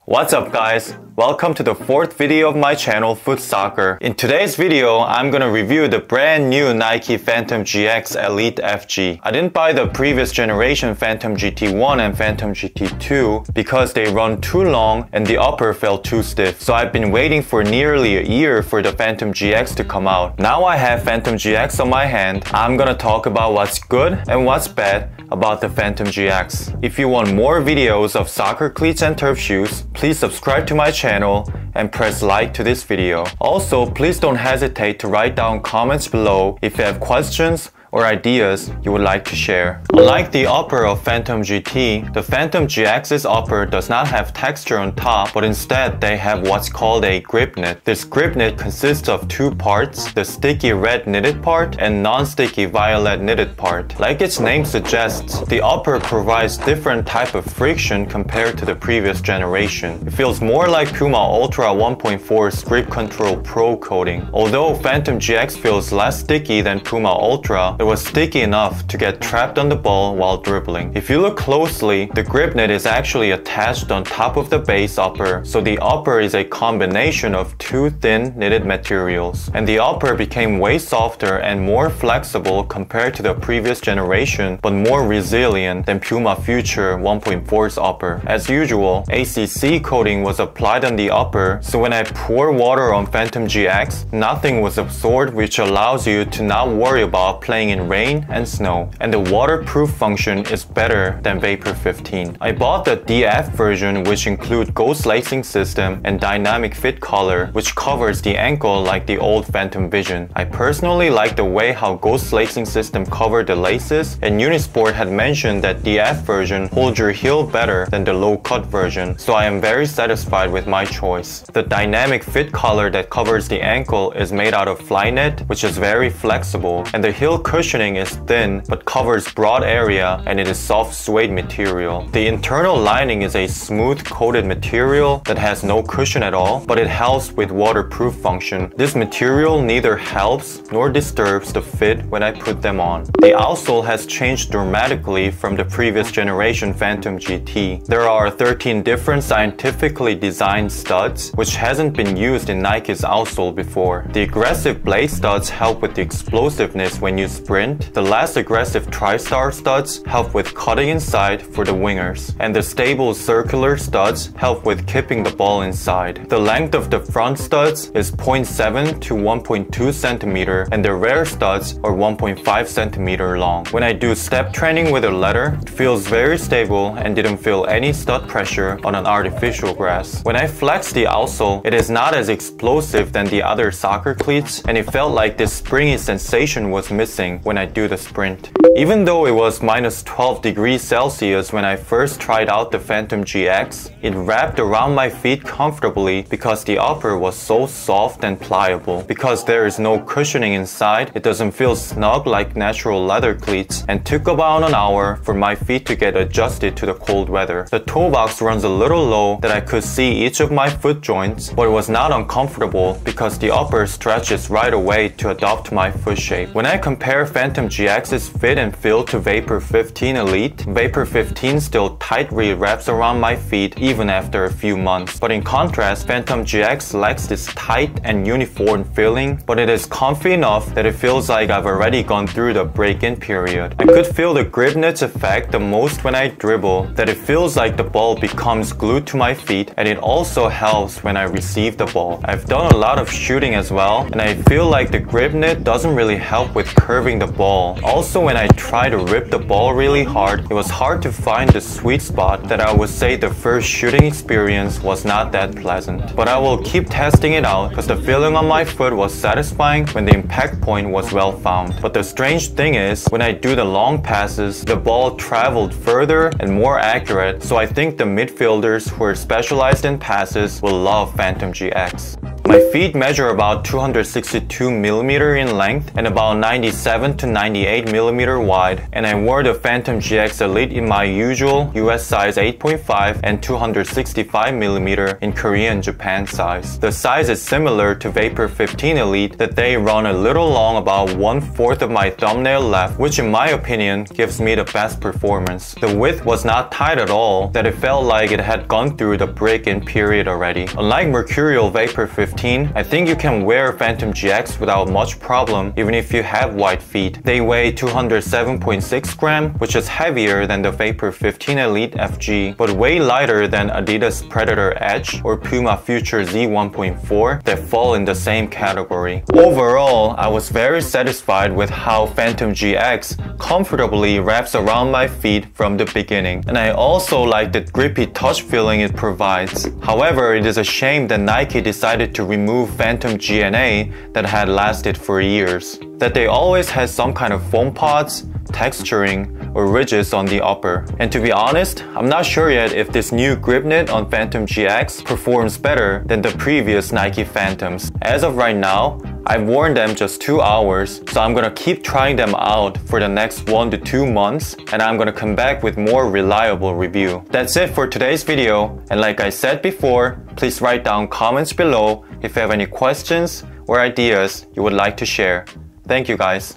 What's up guys? Welcome to the fourth video of my channel, Foot Soccer. In today's video, I'm gonna review the brand new Nike Phantom GX Elite FG. I didn't buy the previous generation Phantom GT1 and Phantom GT2 because they run too long and the upper felt too stiff. So I've been waiting for nearly a year for the Phantom GX to come out. Now I have Phantom GX on my hand. I'm gonna talk about what's good and what's bad about the Phantom GX. If you want more videos of soccer cleats and turf shoes, please subscribe to my channel and press like to this video. Also, please don't hesitate to write down comments below if you have questions or ideas you would like to share. Unlike the upper of Phantom GT, the Phantom GX's upper does not have texture on top, but instead they have what's called a grip knit. This grip knit consists of two parts, the sticky red knitted part and non-sticky violet knitted part. Like its name suggests, the upper provides different type of friction compared to the previous generation. It feels more like Puma Ultra 1.4's Grip Control Pro coating. Although Phantom GX feels less sticky than Puma Ultra, it was sticky enough to get trapped on the ball while dribbling. If you look closely, the grip knit is actually attached on top of the base upper, so the upper is a combination of two thin knitted materials. And the upper became way softer and more flexible compared to the previous generation, but more resilient than Puma Future 1.4's upper. As usual, ACC coating was applied on the upper, so when I pour water on Phantom GX, nothing was absorbed, which allows you to not worry about playing in rain and snow, and the waterproof function is better than Vapor 15. I bought the DF version, which include ghost lacing system and dynamic fit collar, which covers the ankle like the old Phantom Vision. I personally like the way how ghost lacing system covered the laces, and Unisport had mentioned that DF version holds your heel better than the low cut version, so I am very satisfied with my choice. The dynamic fit collar that covers the ankle is made out of Flyknit, which is very flexible, and the heel cushioning is thin but covers broad area, and it is soft suede material. The internal lining is a smooth coated material that has no cushion at all, but it helps with waterproof function. This material neither helps nor disturbs the fit when I put them on. The outsole has changed dramatically from the previous generation Phantom GT. There are 13 different scientifically designed studs, which hasn't been used in Nike's outsole before. The aggressive blade studs help with the explosiveness when you sprint. The less aggressive TriStar studs help with cutting inside for the wingers, and the stable circular studs help with keeping the ball inside. The length of the front studs is 0.7 to 1.2 centimeter, and the rear studs are 1.5 centimeter long. When I do step training with a leather, it feels very stable and didn't feel any stud pressure on an artificial grass. When I flex the outsole, it is not as explosive than the other soccer cleats, and it felt like this springy sensation was missing when I do the sprint. Even though it was minus 12 degrees Celsius when I first tried out the Phantom GX, it wrapped around my feet comfortably because the upper was so soft and pliable. Because there is no cushioning inside, it doesn't feel snug like natural leather cleats, and took about an hour for my feet to get adjusted to the cold weather. The toe box runs a little low that I could see each of my foot joints, but it was not uncomfortable because the upper stretches right away to adopt my foot shape. When I compare Phantom GX's fit and feel to Vapor 15 Elite, Vapor 15 still tightly wraps around my feet even after a few months. But in contrast, Phantom GX lacks this tight and uniform feeling, but it is comfy enough that it feels like I've already gone through the break-in period. I could feel the grip knit's effect the most when I dribble, that it feels like the ball becomes glued to my feet, and it also helps when I receive the ball. I've done a lot of shooting as well, and I feel like the grip knit doesn't really help with curving the ball. Also, when I try to rip the ball really hard, it was hard to find the sweet spot that I would say the first shooting experience was not that pleasant. But I will keep testing it out because the feeling on my foot was satisfying when the impact point was well found. But the strange thing is, when I do the long passes, the ball traveled further and more accurate, so I think the midfielders who are specialized in passes will love Phantom GX. My feet measure about 262 mm in length and about 97 to 98 mm wide, and I wore the Phantom GX Elite in my usual US size 8.5 and 265 mm in Korean Japan size. The size is similar to Vapor 15 Elite, that they run a little long, about 1/4 of my thumbnail left, which in my opinion gives me the best performance. The width was not tight at all, that it felt like it had gone through the break-in period already. Unlike Mercurial Vapor 15, I think you can wear Phantom GX without much problem even if you have white feet. They weigh 207.6 grams, which is heavier than the Vapor 15 Elite FG, but way lighter than Adidas Predator Edge or Puma Future Z 1.4 that fall in the same category. Overall, I was very satisfied with how Phantom GX comfortably wraps around my feet from the beginning, and I also like the grippy touch feeling it provides. However, it is a shame that Nike decided to remove Phantom GNA that had lasted for years. That they always had some kind of foam pods, texturing, or ridges on the upper. And to be honest, I'm not sure yet if this new grip knit on Phantom GX performs better than the previous Nike Phantoms. As of right now, I've worn them just 2 hours, so I'm gonna keep trying them out for the next 1 to 2 months, and I'm gonna come back with more reliable review. That's it for today's video, and like I said before, please write down comments below if you have any questions or ideas you would like to share. Thank you guys.